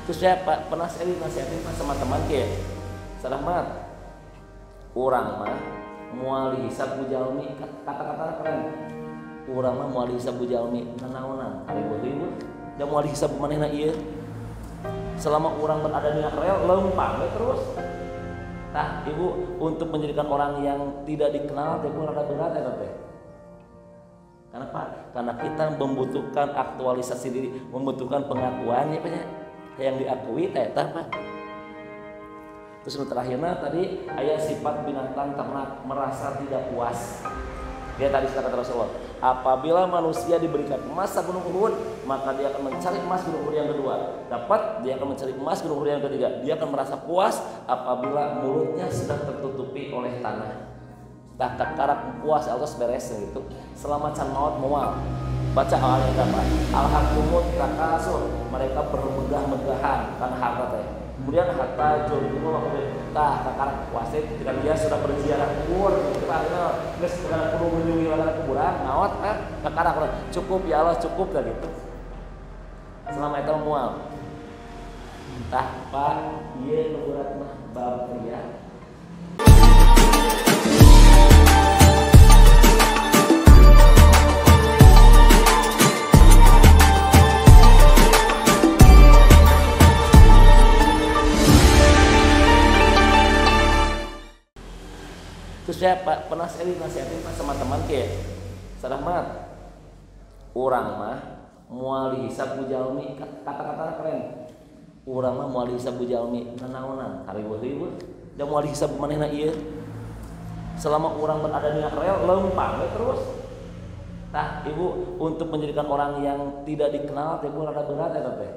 Terus saya pernah saya nasihatin sama teman kayak Salamat urang mah moal dihisab ku jalmi, kata-katana keren. Urang mah moal dihisab ku jalmi nanaonan ari beuh da moal dihisab ku manehna ieu. Selama urang berada di rel lempang terus. Tah Ibu, untuk menjadikan orang yang tidak dikenal teh rada berat eta teh. Kenapa? Karena kita membutuhkan aktualisasi diri, membutuhkan pengakuan ya Pak. Yang diakui teh tah Pak. Terus terakhirnya tadi ayat sifat binatang ternak merasa tidak puas. Dia tadi kata Rasulullah, apabila manusia diberikan emas gunung Uhud, maka dia akan mencari emas gunung Uhud yang kedua. Dapat, dia akan mencari emas gunung Uhud yang ketiga. Dia akan merasa puas apabila mulutnya sudah tertutupi oleh tanah. Tak karak puas Allah beres gitu. Selama can maut mual. Baca ayat apa? Alhaqumut takasur. Mereka bermegah-megahan karena harta teh. Kemudian harta jurumul tah karak puas ketika dia sudah berziarah kubur. Kita geus kana kudu mengunjungi ladang kuburan, maot karak cukup ya Allah cukup lah gitu. Selama itu mual. Tah Pak, ieu nu berat mah bab kriya. Terus saya pernah saya nasihatin sama teman kayak Salamat urang mah moal dihisab ku jalmi, kata-katana keren. Urang mah moal dihisab ku jalmi nanaonan ari beuh da moal dihisab ku manehna ieu. Selama urang berada di rel lempang terus. Tah Ibu, untuk menjadikan orang yang tidak dikenal teh rada berat eta teh.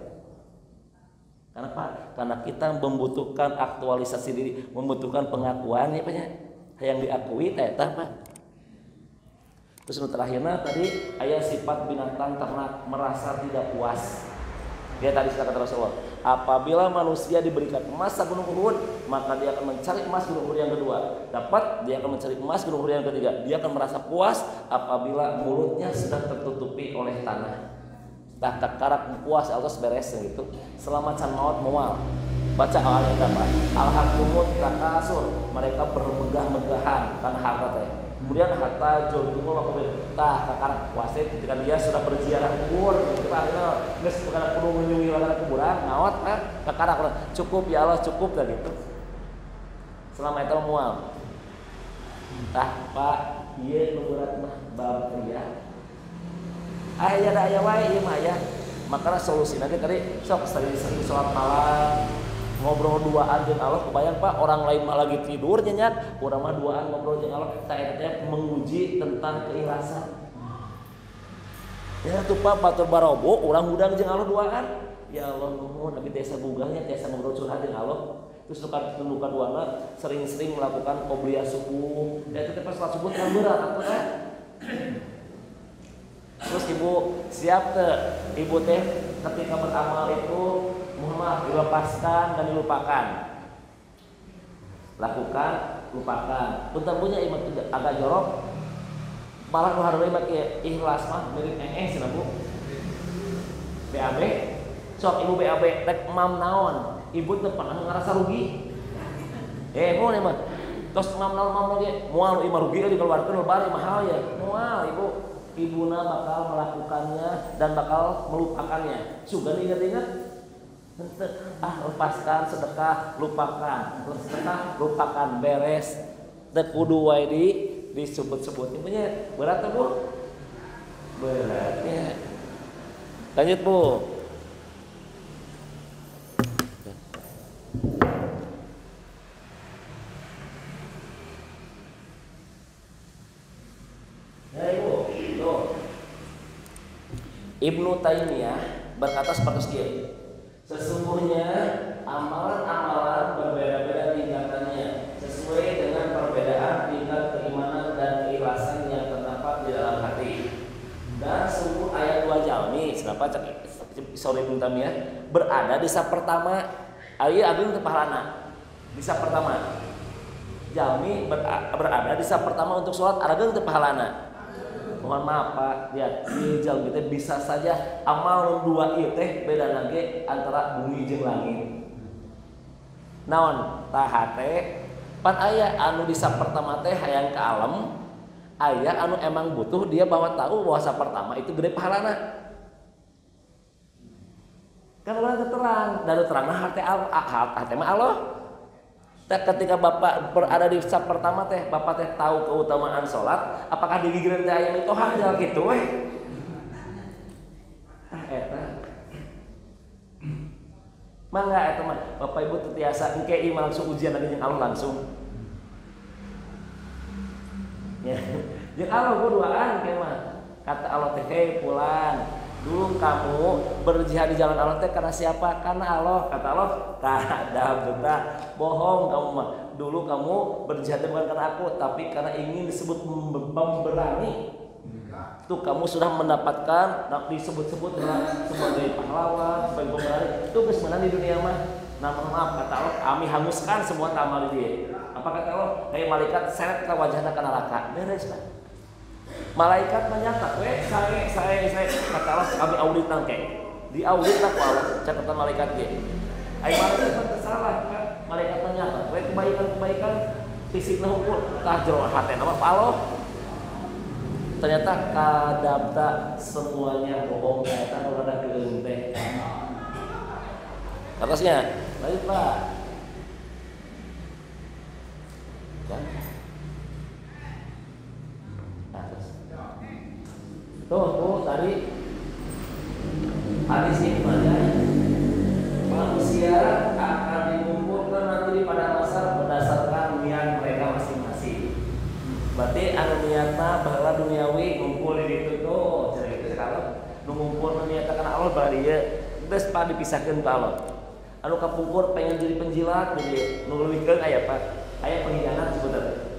Kenapa? Karena kita membutuhkan aktualisasi diri, membutuhkan pengakuan ya Pak. Yang diakui teh tah Pak. Terus terakhirnya tadi ayat sifat binatang ternak merasa tidak puas. Dia tadi kata Rasulullah, apabila manusia diberikan emas gunung Uhud, maka dia akan mencari emas gunung Uhud yang kedua. Dapat, dia akan mencari emas gunung Uhud yang ketiga. Dia akan merasa puas apabila mulutnya sudah tertutupi oleh tanah. Tak karak puas Allah beres gitu. Selama can maut mual. Baca ayat apa? Alhaqumut takasur. Mereka bermegah-megahan karena harta teh. Kemudian harta jurumul tah karak puas ketika dia sudah berziarah kubur. Kita geus kana kudu mengunjungi ladang kuburan, maot karak cukup ya Allah cukup lah gitu. Selama itu mual. Tah Pak, ieu nu berat mah bab kriya. Aya da aya wae ieu mah aya. Makanya solusina tadi sok sering salat malam, ngobrol duaan jeung Allah. Kebayang Pak, orang lain mah lagi tidur nyenyak, urang mah duaan ngobrol jeung Allah. Eta teh menguji tentang keikhlasan. Ya tuh Pak, batur barobo urang hudang jeung Allah duaan. Ya Allah nuhun abi tiasa gugahnya tiasa ngobrol curhat jeung Allah. Terus nuka duana sering-sering melakukan qobliyah subuh. Ya itu pas salat subuh kan berat atuh. Terus Ibu siap teh, Ibu teh ketika beramal itu mohon dilepaskan dan dilupakan. Lakukan, lupakan. Punten punya iman agak jorok. Malah nu hareureum make ikhlas mah mirip cenah Bu. BAB. Sok Ibu BAB rek mam naon? Ibu teu pernah ngarasa rugi. Moal mah. Tos mam naon ge moal imah rugi dikeluarkeun lebar mahal ya. Moal Ibu. Ibuna bakal melakukannya dan bakal melupakannya. Sugan ingat-ingat. Lepaskan sedekah, lupakan. Sedekah, lupakan, beres. Teu kudu wae disebut-sebut. Punya berat tuh Bu? Berat ya. Lanjut Bu. Ibnu Taimiyah berkata seperti ini, sesungguhnya amalan-amalan berbeda-beda tingkatannya sesuai dengan perbedaan tingkat keimanan dan keikhlasan yang terdapat di dalam hati. Dan sungguh ayat dua jalmi, kenapa sore Ibnu Taimiyah berada di saf pertama, ayat agung kepahalana di saf pertama. Jalmi berada di saf pertama untuk sholat arageun teu pahalana. mohon maaf Pak, lihat di jalan kita bisa saja amal dua ieu teh beda lagi antara bumi jeung langit. Naon taha teh pan aya anu di sapertama teh hayang ka alam, aya anu emang butuh dia bahwa tahu bahwa sapertama itu gede pahalana. Kan orang terang, dan terangna hati mah Allah. Ketika Bapak berada di saf pertama teh, Bapak teh tahu keutamaan sholat, apakah di gigireun teh aya mitohan jalan kitu we? Eta. Mangga eta mah Bapak Ibu teu tiasa engke ieu langsung ujian lagi jeung Allah langsung. Ya. Jeung Allah berduaan ke mah. Kata Allah teh, "Hei fulan, dulu kamu berjihad di jalan Allah teh karena siapa? Karena Allah." Kata Allah, "Kadang betul, bohong kamu mah. Dulu kamu berjihad bukan karena aku, tapi karena ingin disebut pemberani. Tuh kamu sudah mendapatkan disebut-sebut sebagai pahlawan, sebagai pemberani. Itu geus menang di dunia mah. Nah, maaf kata Allah, kami hanguskan semua amal dia." Apa kata Allah? "Hei malaikat, seret ka wajahna ka neraka." Beres kan? Malaikat menyatat, saya kata Allah kami audit nangke, di audit aku Allah catatan malaikat dia. Ayo malaikat salah kan? Malaikat menyatat, kebaikan fisiknya hukum, tajro hati nama Allah. Ternyata kadabta semuanya bohong, ternyata udah ada keunte. Atasnya, lanjut Pak. Ya. Tuh tadi hadis ini manusia akan dikumpulkan nanti pada masa berdasarkan niat mereka masing-masing. Berarti anu niatna bahwa duniawi ngumpul di ditu tuh cerita kalau nu ngumpul niatna kana Allah bari ieu geus pa dipisahkeun ka Allah. Anu kapungkur pengen jadi penjilat jadi nu leuwihkeun aya Pak. Aya pengkhianat sebenarnya.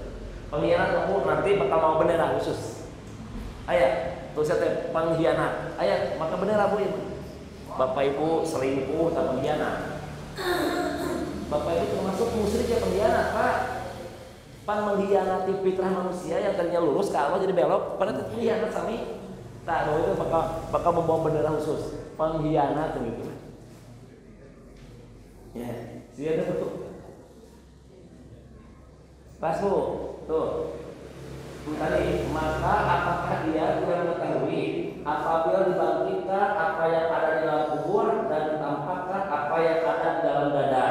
Pengkhianat kamu nanti bakal mau bendera khusus. Aya terus teh pengkhianat. Aya maka bener Bu ieu. Bapak Ibu selingkuh atau pengkhianat. Bapak Ibu termasuk musyrik ya pengkhianat, Pak. Pan mengkhianati fitrah manusia yang tadinya lurus ke Allah jadi belok, pada pengkhianat sami. Tah itu bakal membawa bendera khusus. Pengkhianat gitu. Ya, dia ada betul. Pas Bu, tuh. Tadi, maka apakah dia tidak mengetahui apabila dibangkitkan apa yang ada di dalam kubur dan ditampakkan apa yang ada di dalam dada.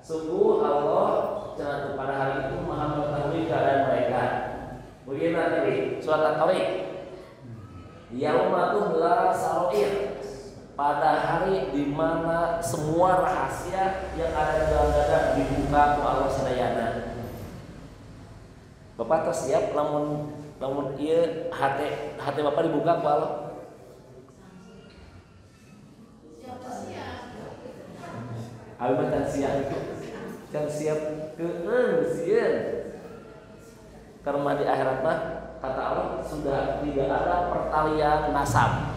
Sungguh Allah cenah pada hari itu Maha mengetahui keadaan mereka. Begini tadi surat At-Tariq. Yauma tubla sarair. Pada hari di mana semua rahasia yang ada di dalam dada dibuka ku Allah sadayana. Bapak terus siap lamun ieu hati Bapak dibuka ku Allah. Abi mah can siap sieun. Karena di akhirat mah kata Allah sudah tidak ada pertalian nasab.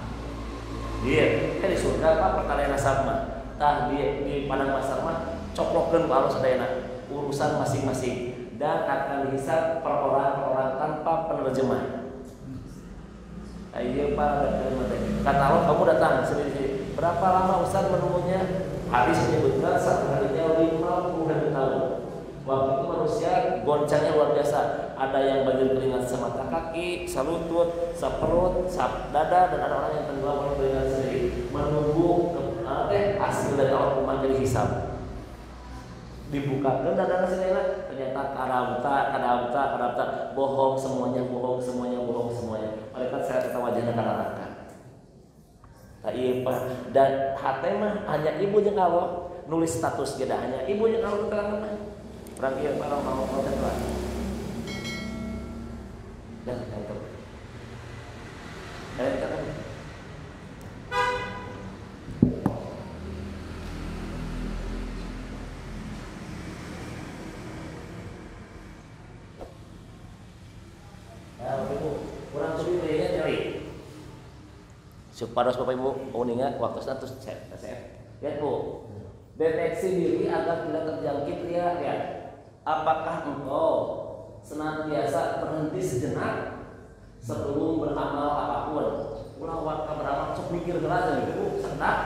Iya, kan di surga apa pertalian nasab mah. Tah di padang mahsyar mah coklokeun ku Allah sadayana urusan masing-masing. Dan akan dihisab per orang tanpa penerjemah. Ayo para kata Allah kamu datang sendiri. Berapa lama Ustaz menunggunya? Hadis menyebutkan satu harinya 50.000 tahun. Waktu itu manusia goncangnya luar biasa. Ada yang bagian keringat semata kaki, salutut, saperut, dada, dan ada orang yang tenggelam oleh keringat sendiri menunggu hasil dari Allah memanggil hisab. Dibukakan dada sendiri ternyata kadabta bohong semuanya. Mereka saya kata wajahnya karena neraka. Tak iya Pak. Dan hati mah hanya ibu jeung Allah nulis status kita hanya ibu jeung Allah terang mah. Orang ieu para mau protes lah. Dan itu. Kita kan Paros Bapak Ibu uninga waktu status saya. Lihat Bu, deteksi diri agar tidak terjangkit ria. Apakah engkau senantiasa berhenti sejenak sebelum beramal apapun. Ulah waktu beramal sok mikir heula gitu, sendak.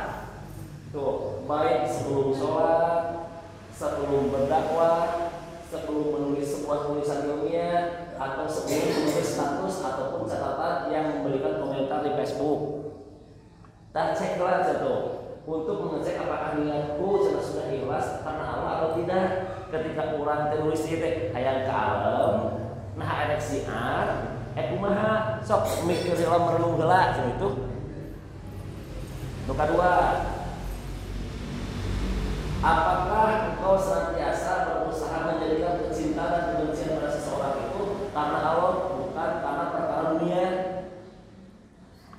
Tuh, baik sebelum sholat, sebelum berdakwah, sebelum menulis sebuah tulisan ilmiah, atau sebelum menulis status ataupun catatan yang memberikan komentar di Facebook. Dan ceklah tuh untuk mengecek apakah niatku sudah ikhlas karena Allah atau tidak. Ketika kurang tulis itu hayang ke alam, nah ada siar, kumaha sok mikir dalam merenung heula itu. Nomor kedua, apakah engkau senantiasa berusaha menjadikan kecintaan dan kebencian pada seseorang itu karena Allah bukan karena perkara dunia?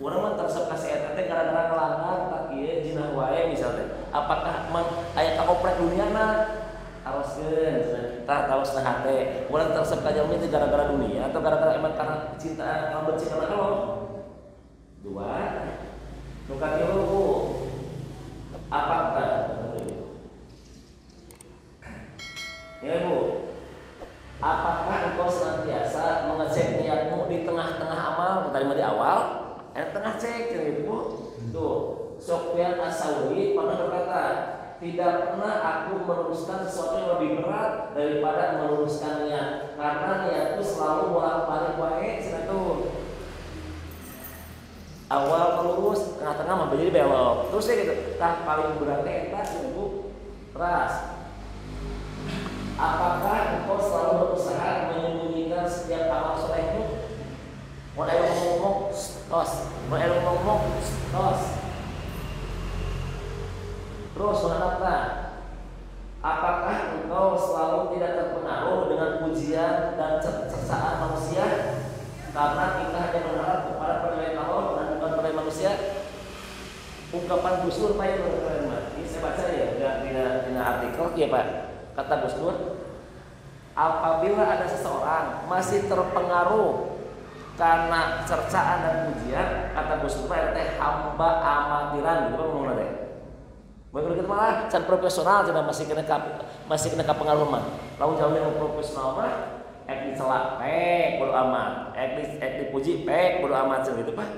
Urang mah tersep kasih eta teh gara-gara ngelanggar tak ieu jinah wae misalnya. Apakah aya kaoprek duniana? Aroskeun tah taosna hate. Urang tersep ka jalmi teh gara-gara dunia atau gara-gara emang karena cinta karena benci karena Allah? Dua. Nu katilu Bu. Apakah ya Bu, apakah engkau senantiasa mengecek niatmu di tengah-tengah amal? Tadi di awal, tengah cek gitu Bu. Tuh, Sufyan Ats-Tsauri pernah berkata, tidak pernah aku meluruskan sesuatu yang lebih berat daripada meluruskan niat, karena niatku selalu bolak-balik wae cenah tuh. Awal lurus, tengah-tengah mah jadi belok. Terus ya gitu, tah paling beratnya eta Bu. Ras. Apakah engkau selalu berusaha menyembunyikan setiap amal solehmu? Mau ngomong, tos. Mau ngomong, tos. Terus mengenapa? Apakah engkau selalu tidak terpengaruh dengan pujian dan cercaan manusia? Karena kita hanya berharap kepada penilaian Allah dan bukan penilaian manusia. Ungkapan Gus Dur Pak ini saya baca ya di artikel ya Pak. Kata Gus Dur, apabila ada seseorang masih terpengaruh karena cercaan dan pujian, kata Gus Dur teh hamba amatiran gitu ngomong teh. Begitu kita malah can profesional cenah masih kena pengaruh mah. Lamun jauh dengan profesional mah ek dicela bodo amat, ek dipuji bodo amat gitu Pak.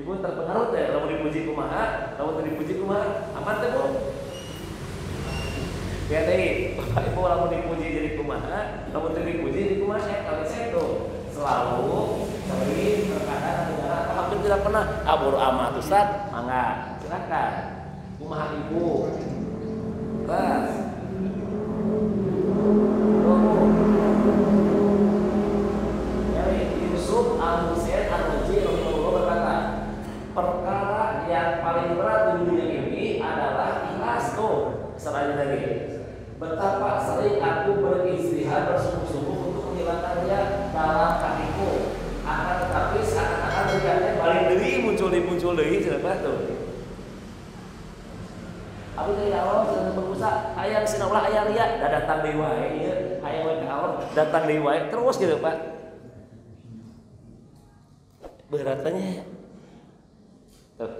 Ibu terpengaruh teh lamun dipuji kumaha, lamun dipuji kumaha, aman teh Bu. Ya tadi, Bapak Ibu lamun dipuji jadi kumaha, lamun dipuji jadi kumaha, kalau saya tuh selalu sering terkadang negara hampir tidak pernah bodo amat Ustaz, mangga silakan. Kumaha Ibu? Terus. Yusuf Al-Husain Al-Muji rahimahullah berkata, perkara yang paling berat di dunia ini adalah ikhlas tuh. Selain lagi. Betapa sering aku beristihad bersungguh-sungguh untuk menghilangkan riya dalam hatiku. Akan tetapi seakan-akan riyanya balik deui muncul deui cenah tuh. Abi dari awal sudah berusaha hayang sina ulah aya riya, da datang deui wae ieu. Hayang we ka awal datang deui wae terus gitu Pak. Beratannya tuh.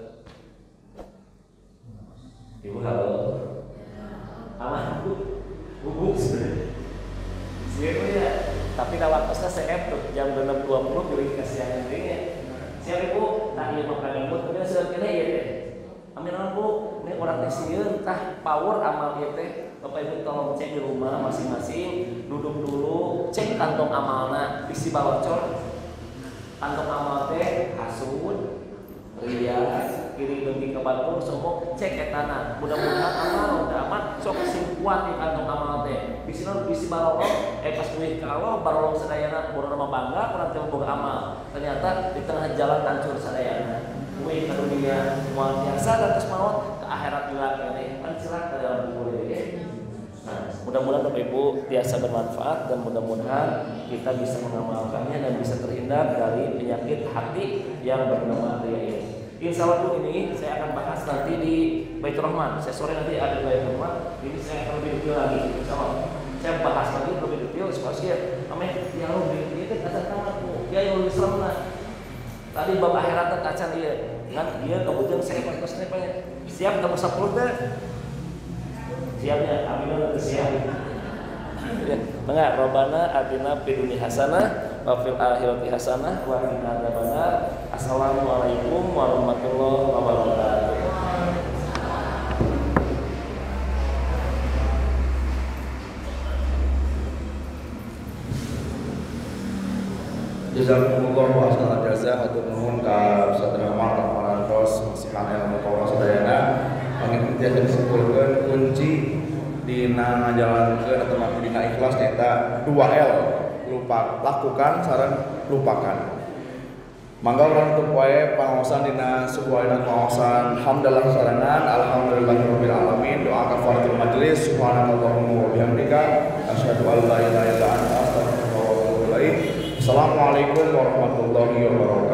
Ibu halo. Aman bubuk siapa ya? Tapi waktunya CF tuh jam 6.20 pilih kasihan ini. Siapa Ibu? Nah iya makan lembut kemudian sudah kena ya teh. Amin Bu, ini orang teh sieun tah power amal ieu teh. Bapak Ibu tolong cek di rumah masing-masing, duduk dulu, cek kantong amalna, isi balocor. Kantong amal teh hasud, riya, kiri leuwih ke batur semua cek etana. Mudah-mudahan amal udah aman sok sing kuat di kantong amal teh. Bisina bisi barolong pas duit ka Allah barolong sadayana boga mah bangga kurang teh boga amal. Ternyata di tengah jalan hancur sadayana. Duit ka dunia moal biasa terus maut ke akhirat juga kene. Kan cilaka dalam buku ini. Nah, mudah-mudahan Bapak Ibu biasa bermanfaat dan mudah-mudahan kita bisa mengamalkannya dan bisa terhindar dari penyakit hati yang bernama riya ini. Insya Allah ini saya akan bahas nanti di Baitur Rahman. Saya sore nanti ada di Baitur Rahman. Ini saya akan lebih detail lagi. Insya Allah saya bahas lagi lebih detail supaya amin. Ya Allah ini kan kacang tamatku. Ya yang lebih serem lah. Tadi bab akhirat kacang dia. Kan dia kemudian saya pas banyak. Siap kamu 10 teh. Siapnya, amin udah siap. Ya, mangga Robbana atina fid dunya hasanah wa fil akhirati hasanah wa qina adzabannar. Assalamualaikum warahmatullahi wabarakatuh. Jazakumullah wa ahsanal jazaa hatur nuhun ka Ustaz Rahman Rahmanantos masihan ilmu kaula sadayana pangin tiasa disimpulkeun kunci dina ngajalankeun atau mati dina ikhlas nyaeta 2L lakukan sareng lupakan. Mangga urang tutup wae pangaosan dina sebuah pangaosan hamdalah sarangan alhamdulillahirabbil alamin doa kafaratul majelis subhanakallahumma wa bihamdika asyhadu an la ilaha illa anta astaghfiruka wa atubu ilaik. Assalamualaikum warahmatullahi wabarakatuh.